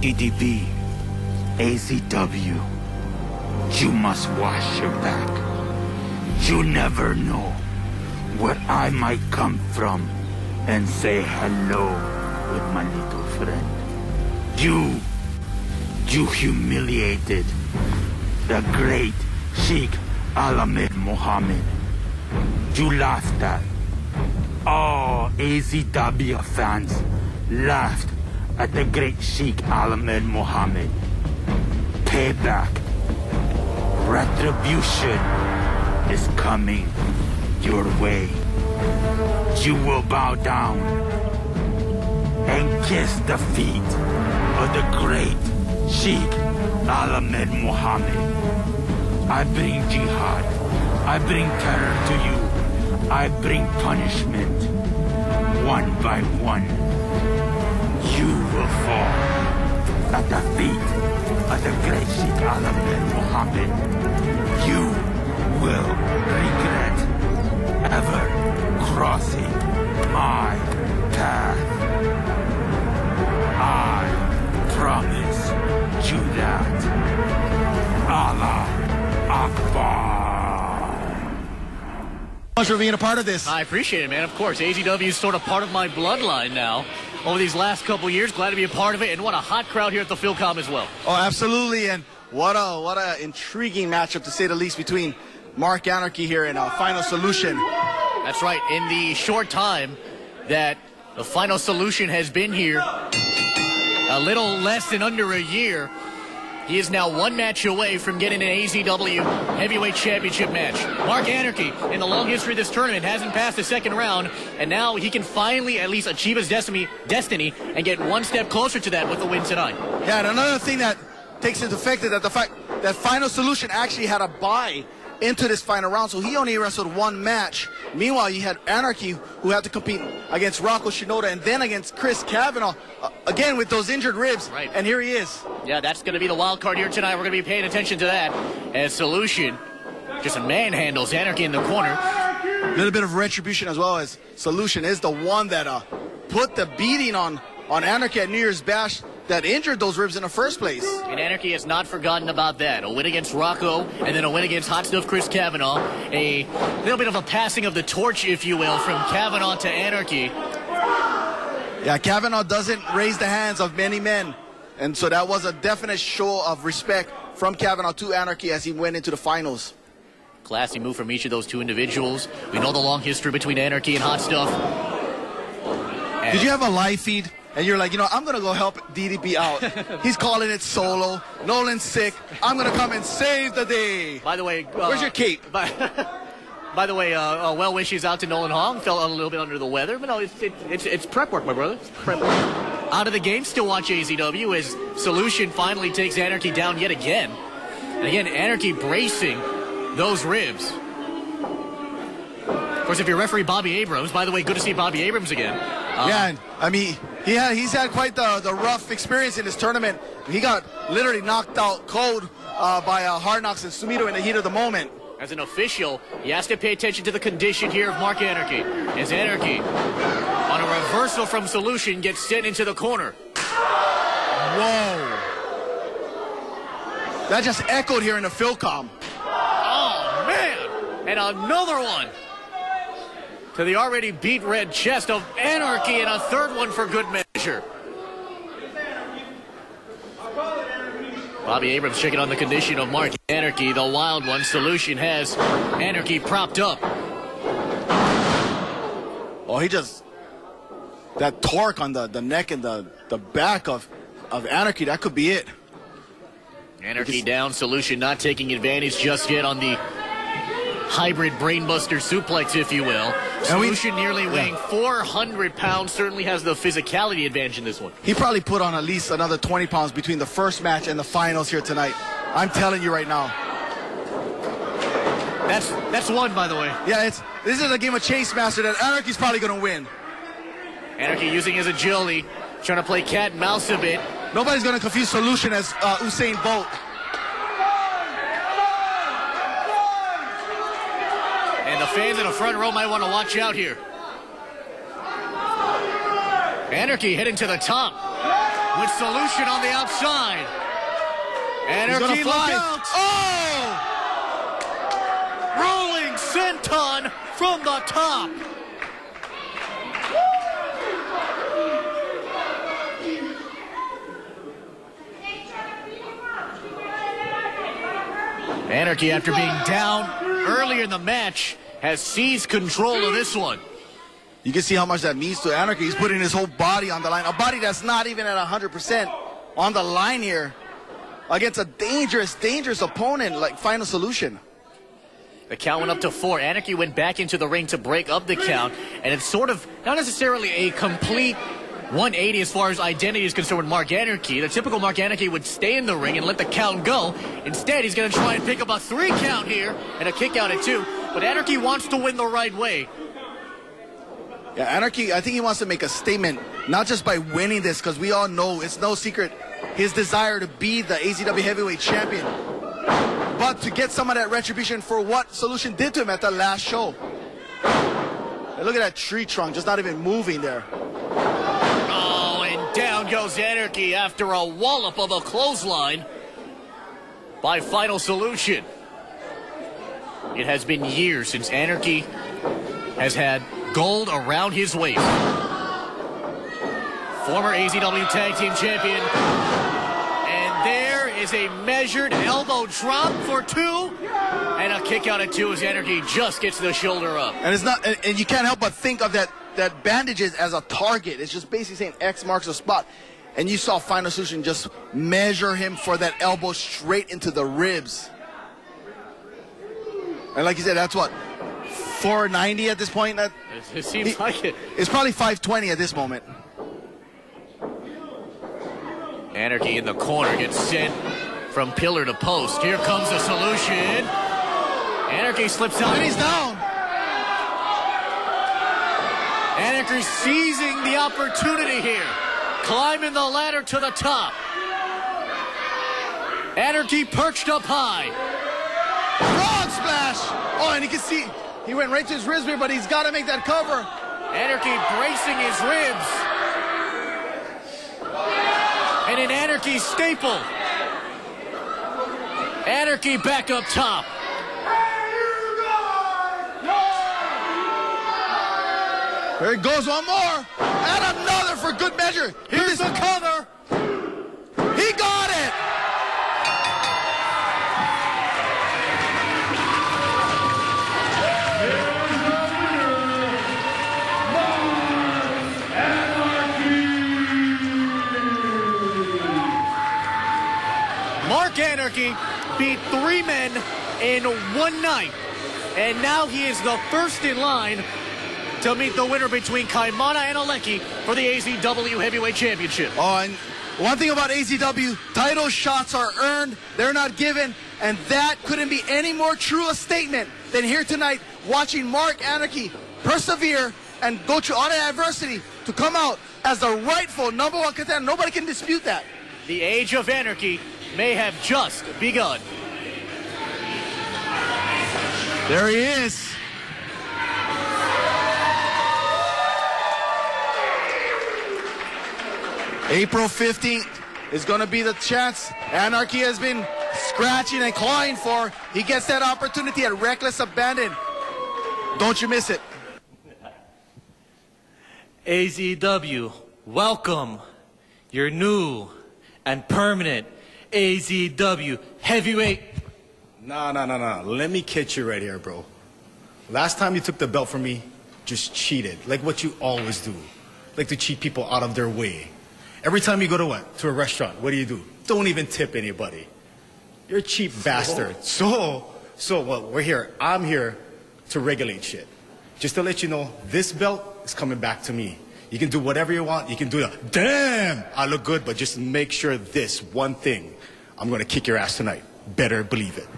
EDB, AZW, you must wash your back. You never know what I might come from and say hello with my little friend. You humiliated the great Sheikh Ahmed Mohammed. You laughed at. All AZW fans laughed at the great Sheikh Ahmed Mohammed. Payback. Retribution is coming your way. You will bow down and kiss the feet of the great Sheikh Ahmed Mohammed. I bring jihad. I bring terror to you. I bring punishment. One by one, you will fall at the feet of the great Sheikh Ahmed Mohammed. You will regret ever crossing my path. I promise you that. Allah Akbar. Thanks for being a part of this. I appreciate it, man. Of course, AZW is sort of part of my bloodline now. Over these last couple years, glad to be a part of it, and what a hot crowd here at the Philcom as well. Oh, absolutely, and what a intriguing matchup to say the least between Mark Anarchy here and Final Solution. That's right. In the short time that the Final Solution has been here, a little less than under a year, he is now one match away from getting an AZW Heavyweight Championship match. Mark Anarchy, in the long history of this tournament, hasn't passed the second round, and now he can finally at least achieve his destiny and get one step closer to that with the win tonight. Yeah, and another thing that takes into effect is that the fact that Final Solution actually had a bye into this final round, so he only wrestled one match. Meanwhile, you had Anarchy, who had to compete against Rocco Shinoda and then against Chris Kavanaugh, again with those injured ribs, right. And here he is. Yeah, that's going to be the wild card here tonight. We're going to be paying attention to that, as Solution just manhandles Anarchy in the corner. A little bit of retribution as well, as Solution is the one that put the beating on Anarchy at New Year's Bash that injured those ribs in the first place. And Anarchy has not forgotten about that. A win against Rocco, and then a win against Hot Stuff Chris Kavanaugh. A little bit of a passing of the torch, if you will, from Kavanaugh to Anarchy. Yeah, Kavanaugh doesn't raise the hands of many men. And so that was a definite show of respect from Kavanaugh to Anarchy as he went into the finals. Classy move from each of those two individuals. We know the long history between Anarchy and Hot Stuff. Did you have a live feed? And you're like, you know, I'm going to go help DDP out. He's calling it solo. Nolan's sick. I'm going to come and save the day. By the way... where's your cape? By the way, well wishes out to Nolan Hong. Fell a little bit under the weather. But no, it's prep work, my brother. It's prep work. Out of the game, still watch AZW as Solution finally takes Anarchy down yet again. And again, Anarchy bracing those ribs. Of course, if you're referee Bobby Abrams, by the way, good to see Bobby Abrams again. Yeah, and, I mean, he's had quite the rough experience in this tournament. He got literally knocked out cold by Hard Knocks and Sumito in the heat of the moment. As an official, he has to pay attention to the condition here of Mark Anarchy. As Anarchy, on a reversal from Solution, gets sent into the corner. Whoa. That just echoed here in the Philcom. Oh, man. And another one to the already beat red chest of Anarchy, and a third one for good measure. Bobby Abrams checking on the condition of Mark Anarchy, the wild one. Solution has Anarchy propped up. Oh, he just... that torque on the neck and the back of Anarchy, that could be it. Anarchy down, Solution not taking advantage just yet on the hybrid brainbuster suplex, if you will. Solution nearly weighing 400 pounds, certainly has the physicality advantage in this one. He probably put on at least another 20 pounds between the first match and the finals here tonight. I'm telling you right now. That's one, by the way. Yeah, this is a game of Chase Master that Anarchy's probably going to win. Anarchy using his agility, trying to play cat and mouse a bit. Nobody's going to confuse Solution as Usain Bolt. And the fans in the front row might want to watch out here. Anarchy heading to the top. with Solution on the outside. Anarchy, look out! Oh! Rolling senton from the top. Anarchy, after being down earlier in the match, has seized control of this one. You can see how much that means to Anarchy. He's putting his whole body on the line. A body that's not even at 100% on the line here against a dangerous, dangerous opponent like Final Solution. The count went up to 4. Anarchy went back into the ring to break up the count, and it's sort of not necessarily a complete 180 as far as identity is concerned with Mark Anarchy. The typical Mark Anarchy would stay in the ring and let the count go. Instead, he's going to try and pick up a 3 count here and a kick out at 2. But Anarchy wants to win the right way. Yeah, Anarchy, I think he wants to make a statement, not just by winning this, because we all know it's no secret his desire to be the AZW Heavyweight Champion, but to get some of that retribution for what Solution did to him at the last show. And look at that tree trunk, just not even moving there. Oh, and down goes Anarchy after a wallop of a clothesline by Final Solution. It has been years since Anarchy has had gold around his waist. Former AZW Tag Team Champion. And there is a measured elbow drop for 2. And a kick out at 2 as Anarchy just gets the shoulder up. And it's not, and you can't help but think of that bandages as a target. It's just basically saying X marks a spot. And you saw Final Solution just measure him for that elbow straight into the ribs. And like you said, that's what, 490 at this point? It seems like it. It's probably 520 at this moment. Anarchy in the corner gets sent from pillar to post. Here comes the Solution. Anarchy slips out. And he's down. Anarchy seizing the opportunity here. Climbing the ladder to the top. Anarchy perched up high. Frog splash. Oh, and you can see he went right to his ribs here, but he's got to make that cover. Anarchy bracing his ribs. And an Anarchy staple. Anarchy back up top. There it goes, one more. And another for good measure. Here's the cover. He got it. Mark Anarchy beat 3 men in 1 night. And now he is the first in line to meet the winner between Kaimana and Aleki for the AZW Heavyweight Championship. Oh, and one thing about AZW, title shots are earned, they're not given, and that couldn't be any more true a statement than here tonight, watching Mark Anarchy persevere and go through all the adversity to come out as the rightful #1 contender. Nobody can dispute that. The age of Anarchy may have just begun. There he is. April 15th is going to be the chance Anarchy has been scratching and clawing for. He gets that opportunity at reckless abandon. Don't you miss it. AZW, welcome your new and permanent AZW Heavyweight. Nah. Let me catch you right here, bro. Last time you took the belt from me, just cheated. Like what you always do. Like to cheat people out of their way. Every time you go to what? To a restaurant, what do? Don't even tip anybody. You're a cheap bastard. So what? We're here. I'm here to regulate shit. Just to let you know, this belt is coming back to me. You can do whatever you want. You can do the, damn, I look good, but just make sure this one thing, I'm going to kick your ass tonight. Better believe it.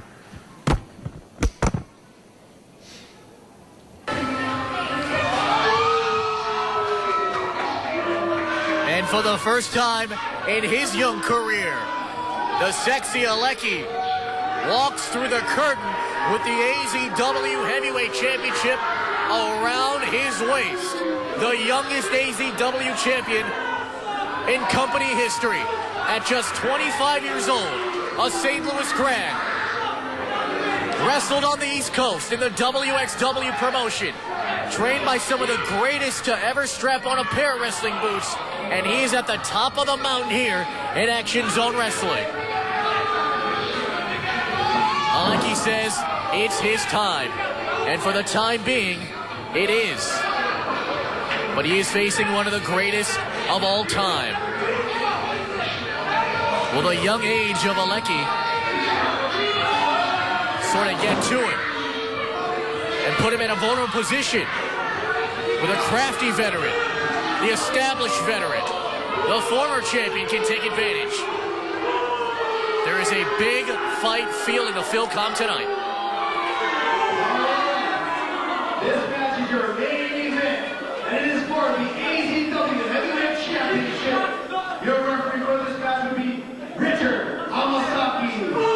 And for the first time in his young career, the sexy Aleki walks through the curtain with the AZW Heavyweight Championship around his waist. The youngest AZW champion in company history. At just 25 years old, a St. Louis grad. Wrestled on the East Coast in the WXW promotion. Trained by some of the greatest to ever strap on a pair of wrestling boots. And he is at the top of the mountain here in Action Zone Wrestling. Aleki says it's his time. And for the time being, it is. But he is facing one of the greatest of all time. Will the young age of Aleki sort of get to him and put him in a vulnerable position with a crafty veteran, the established veteran, the former champion can take advantage. There is a big fight feel in the Philcom tonight. This match is your main event, and it is for the AZW Heavyweight Championship. Your referee for this match will be Richard Hamasaki.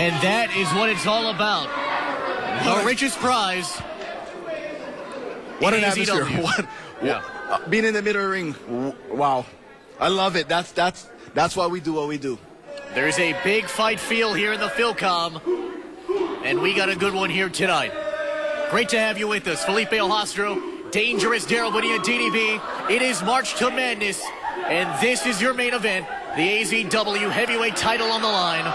And that is what it's all about. The richest prize. What an AZW. atmosphere. Being in the middle of the ring. Wow. I love it. That's why we do what we do. There's a big fight feel here in the Philcom. And we got a good one here tonight. Great to have you with us. Felipe Ojastro, Dangerous Daryl Bonilla, DDB. It is March to Madness. And this is your main event. The AZW heavyweight title on the line.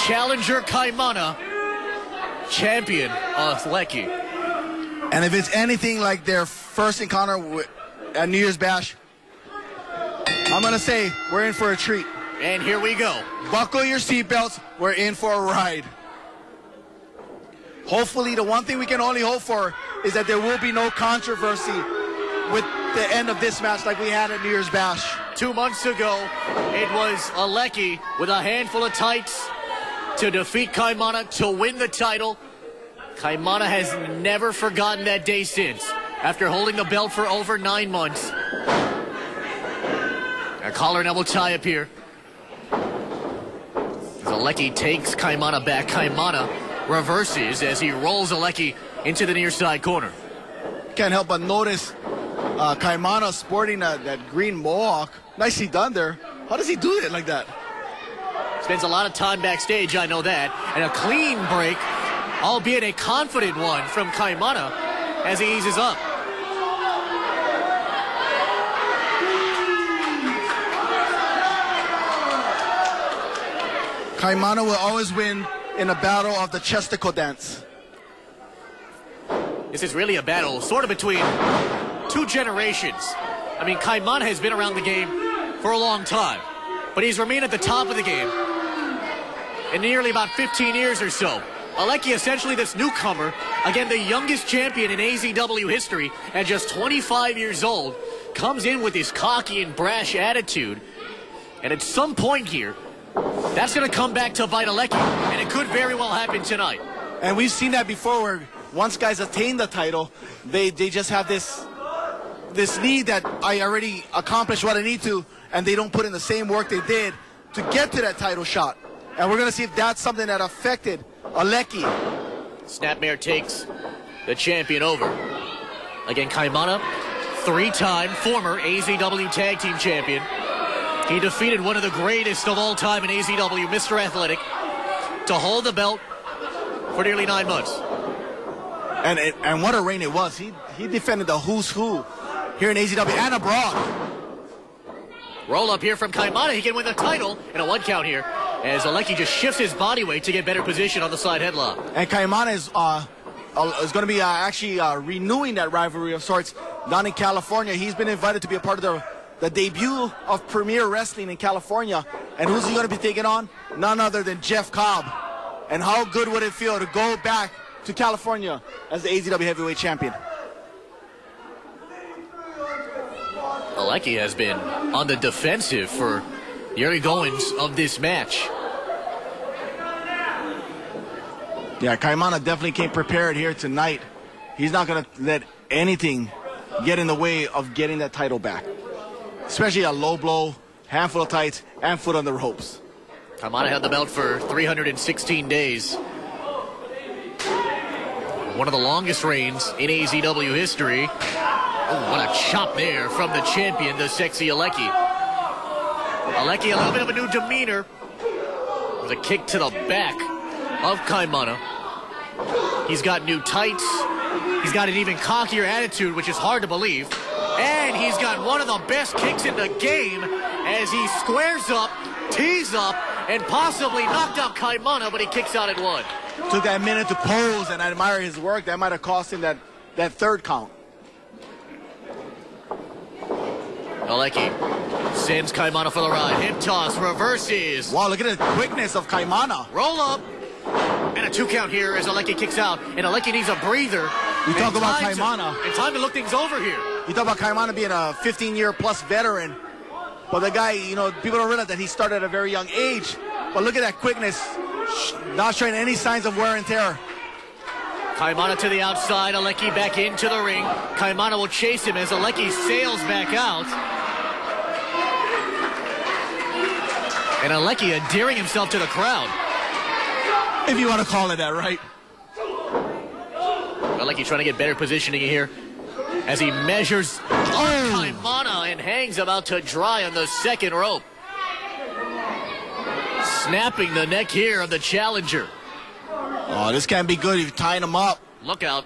Challenger Kaimana, champion Aleki. And if it's anything like their first encounter at New Year's Bash, I'm going to say we're in for a treat. And here we go. Buckle your seatbelts. We're in for a ride. Hopefully, the one thing we can only hope for is that there will be no controversy with the end of this match like we had at New Year's Bash. 2 months ago, it was Aleki with a handful of tights to defeat Kaimana to win the title. Kaimana has never forgotten that day since, after holding the belt for over 9 months. A collar and elbow tie up here. As Aleki takes Kaimana back, Kaimana reverses as he rolls Aleki into the near side corner. Can't help but notice Kaimana sporting that green mohawk. Nicely done there. How does he do it like that? Spends a lot of time backstage, I know that. And a clean break, albeit a confident one from Kaimana as he eases up. Kaimana will always win in a battle of the chesticle dance. This is really a battle sort of between two generations. I mean, Kaimana has been around the game for a long time, but he's remained at the top of the game in nearly about 15 years or so. Aleki, essentially this newcomer, again the youngest champion in AZW history at just 25 years old, comes in with this cocky and brash attitude. And at some point here, that's going to come back to bite Aleki, and it could very well happen tonight. And we've seen that before where once guys attain the title, they just have this need that I already accomplished what I need to, and they don't put in the same work they did to get to that title shot. And we're going to see if that's something that affected Aleki. Snapmare takes the champion over. Again, Kaimana, three-time former AZW Tag Team Champion. He defeated one of the greatest of all time in AZW, Mr. Athletic, to hold the belt for nearly 9 months. And what a reign it was. He defended the who's who here in AZW and abroad. Roll up here from Kaimana. He can win the title in a 1 count here as Aleki just shifts his body weight to get better position on the side headlock. And Kaimana is going to be actually renewing that rivalry of sorts down in California. He's been invited to be a part of the debut of Premier Wrestling in California. And who's he going to be taking on? None other than Jeff Cobb. And how good would it feel to go back to California as the AZW Heavyweight Champion? Aleki has been on the defensive for the early goings of this match. Yeah, Kaimana definitely came prepared here tonight. He's not going to let anything get in the way of getting that title back. Especially a low blow, handful of tights, and foot on the ropes. Kaimana held the belt for 316 days. One of the longest reigns in AZW history. Oh, what a chop there from the champion, the sexy Aleki. Aleki, a little bit of a new demeanor. With a kick to the back of Kaimana. He's got new tights. He's got an even cockier attitude, which is hard to believe. And he's got one of the best kicks in the game as he squares up, tees up, and possibly knocked out Kaimana, but he kicks out at 1. Took that minute to pose and admire his work. That might have cost him that 3rd count. Aleki sends Kaimana for the ride. Hip toss, reverses. Wow, look at the quickness of Kaimana. Roll up. And a 2 count here as Aleki kicks out. And Aleki needs a breather. You talk about Kaimana. And time to look things over here. You talk about Kaimana being a 15-year plus veteran. But the guy, you know, people don't realize that he started at a very young age. But look at that quickness. Not showing any signs of wear and tear. Kaimana to the outside. Aleki back into the ring. Kaimana will chase him as Aleki sails back out. And Aleki endearing himself to the crowd. If you want to call it that, right? Aleki trying to get better positioning here as he measures Kaimana and hangs about to dry on the 2nd rope. Snapping the neck here of the challenger. Oh, this can't be good if you're tying him up. Look out.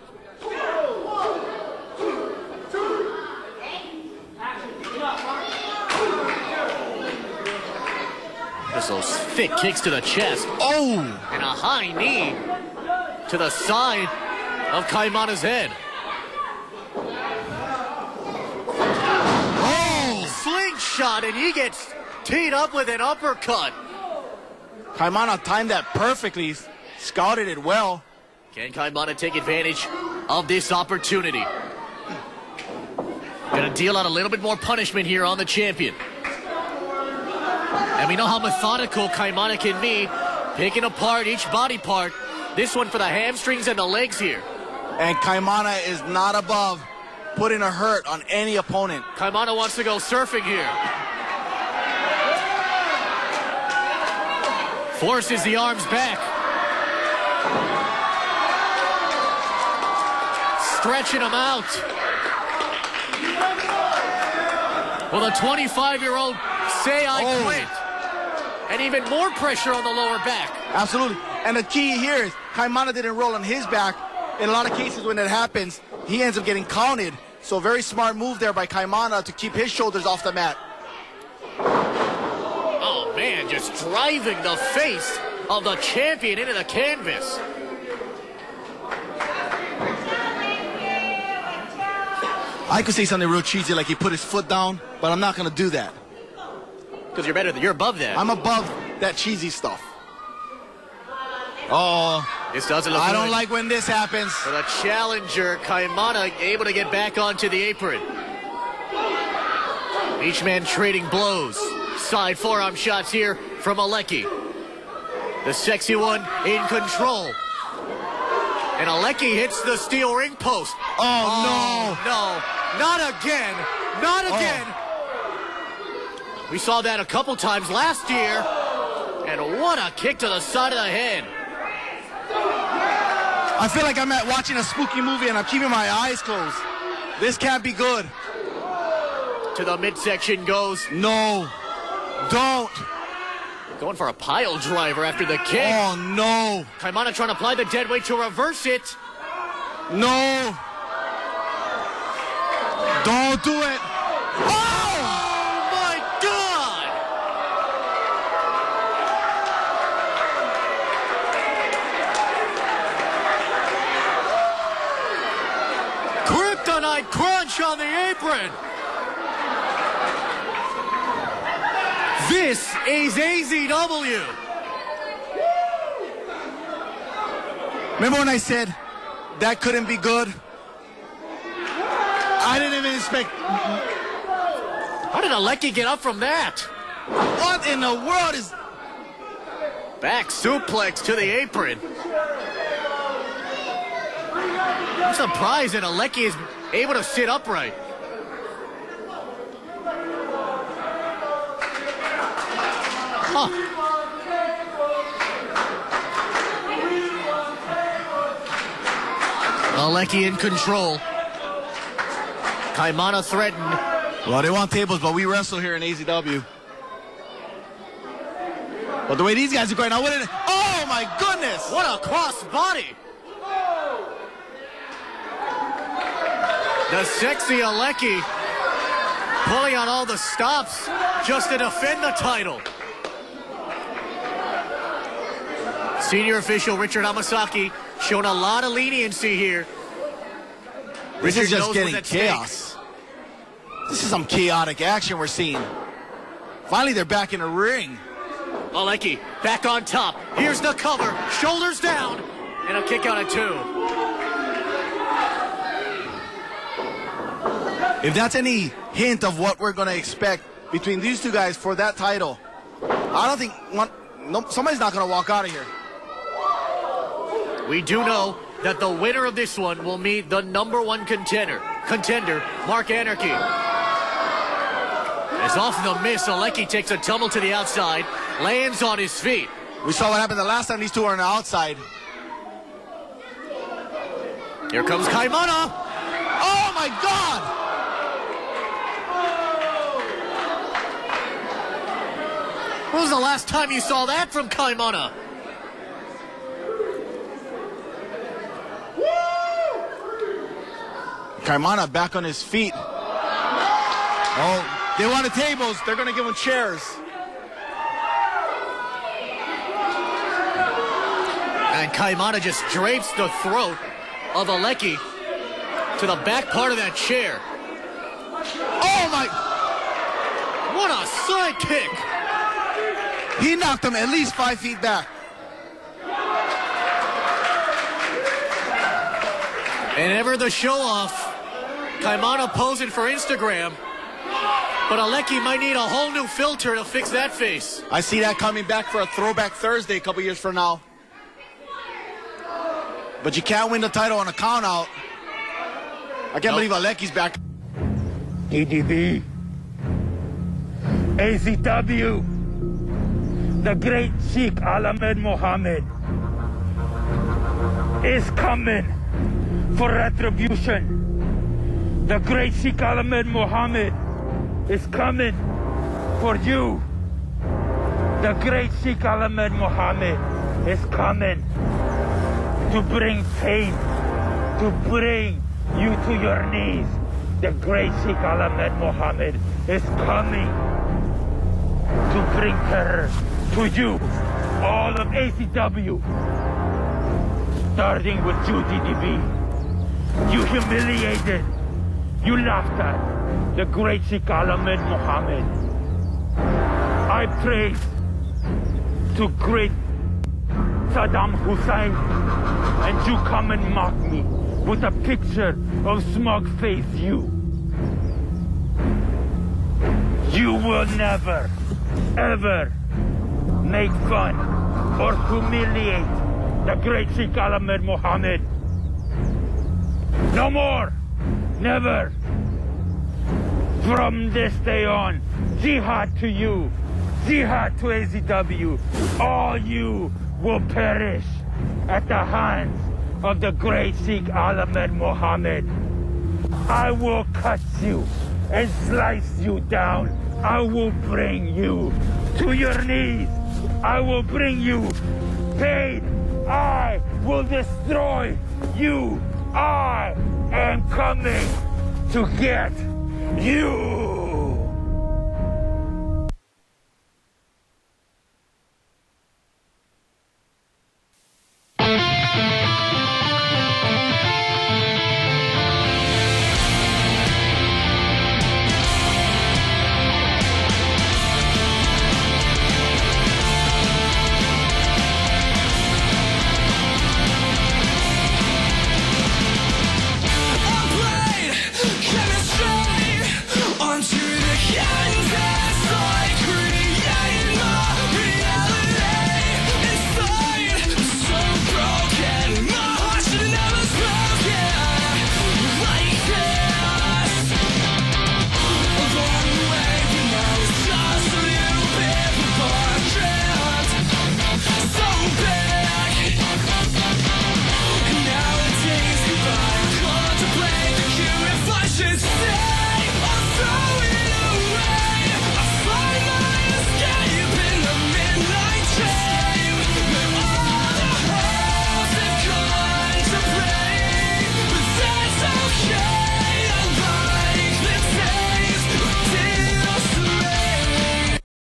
Just those thick kicks to the chest. Oh! And a high knee to the side of Kaimana's head. Oh! Slingshot, and he gets teed up with an uppercut. Kaimana timed that perfectly. Scouted it well. Can Kaimana take advantage of this opportunity? Gonna deal out a little bit more punishment here on the champion. And we know how methodical Kaimana can be, picking apart each body part. This one for the hamstrings and the legs here. And Kaimana is not above putting a hurt on any opponent. Kaimana wants to go surfing here. Forces the arms back. Stretching him out. Will the 25-year-old say I quit? And even more pressure on the lower back. Absolutely. And the key here is Kaimana didn't roll on his back. In a lot of cases when that happens, he ends up getting counted. So very smart move there by Kaimana to keep his shoulders off the mat. Oh, man, just driving the face of the champion into the canvas. I could say something real cheesy like he put his foot down, but I'm not going to do that. Because you're better than, you're above that. I'm above that cheesy stuff. Oh, this doesn't look I good. don't like when this happens. For the challenger, Kaimana able to get back onto the apron. Each man trading blows. Side forearm shots here from Aleki. The sexy one in control. And Aleki hits the steel ring post. Oh, no. No, not again. Not again. We saw that a couple times last year. And what a kick to the side of the head. I feel like I'm watching a spooky movie and I'm keeping my eyes closed. This can't be good. To the midsection goes. No. Don't. Going for a pile driver after the kick. Oh, no. Kaimana trying to apply the dead weight to reverse it. No. Don't do it. Oh my God! Kryptonite crunch on the apron. This is AZW. Remember when I said that couldn't be good? I didn't even expect. How did Aleki get up from that? What in the world is... Back suplex to the apron. I'm surprised that Aleki is able to sit upright. Huh. Aleki in control. Kaimana threatened. Well, they want tables, but we wrestle here in AZW. But the way these guys are going, I wouldn't... Oh, my goodness! What a cross body! The sexy Aleki pulling on all the stops just to defend the title. Senior official Richard Hamasaki showing a lot of leniency here. This is just knows getting what's at chaos. stake. This is some chaotic action we're seeing. Finally, they're back in the ring. Aleki back on top. Here's the cover. Shoulders down. And a kick out at 2. If that's any hint of what we're going to expect between these two guys for that title, I don't think somebody's not going to walk out of here. We do know that the winner of this one will meet the #1 contender, Mark Anarchy. As off the miss, Aleki takes a tumble to the outside, lands on his feet. We saw what happened the last time these two were on the outside. Here comes Kaimana. Oh, my God! When was the last time you saw that from Kaimana? Kaimana back on his feet. Oh, they wanted tables. They're going to give him chairs. And Kaimana just drapes the throat of Aleki to the back part of that chair. Oh, my... What a side kick! He knocked him at least 5 feet back. And ever the show-off, Kaimana posing for Instagram, but Aleki might need a whole new filter to fix that face. I see that coming back for a Throwback Thursday a couple years from now. But you can't win the title on a count-out. I can't believe Aleki's back. TDB, AZW, the great Sheikh Ahmed Mohammed is coming for retribution. The great Sheikh Ahmed Mohammed is coming for you. The great Sheikh Ahmed Mohammed is coming to bring pain, to bring you to your knees. The great Sheikh Ahmed Mohammed is coming to bring terror to you, all of AZW, starting with you, TDB. You humiliated, you laughed at the great Sheikh Ahmed Mohammed. I praise to great Saddam Hussein, and you come and mock me with a picture of smug-faced you. You will never, ever make fun or humiliate the great Sheikh Ahmed Mohammed. No more, never. From this day on, jihad to you, jihad to AZW. All you will perish at the hands of the great Sheikh Ahmed Mohammed. I will cut you and slice you down. I will bring you to your knees. I will bring you pain. I will destroy you. I am coming to get You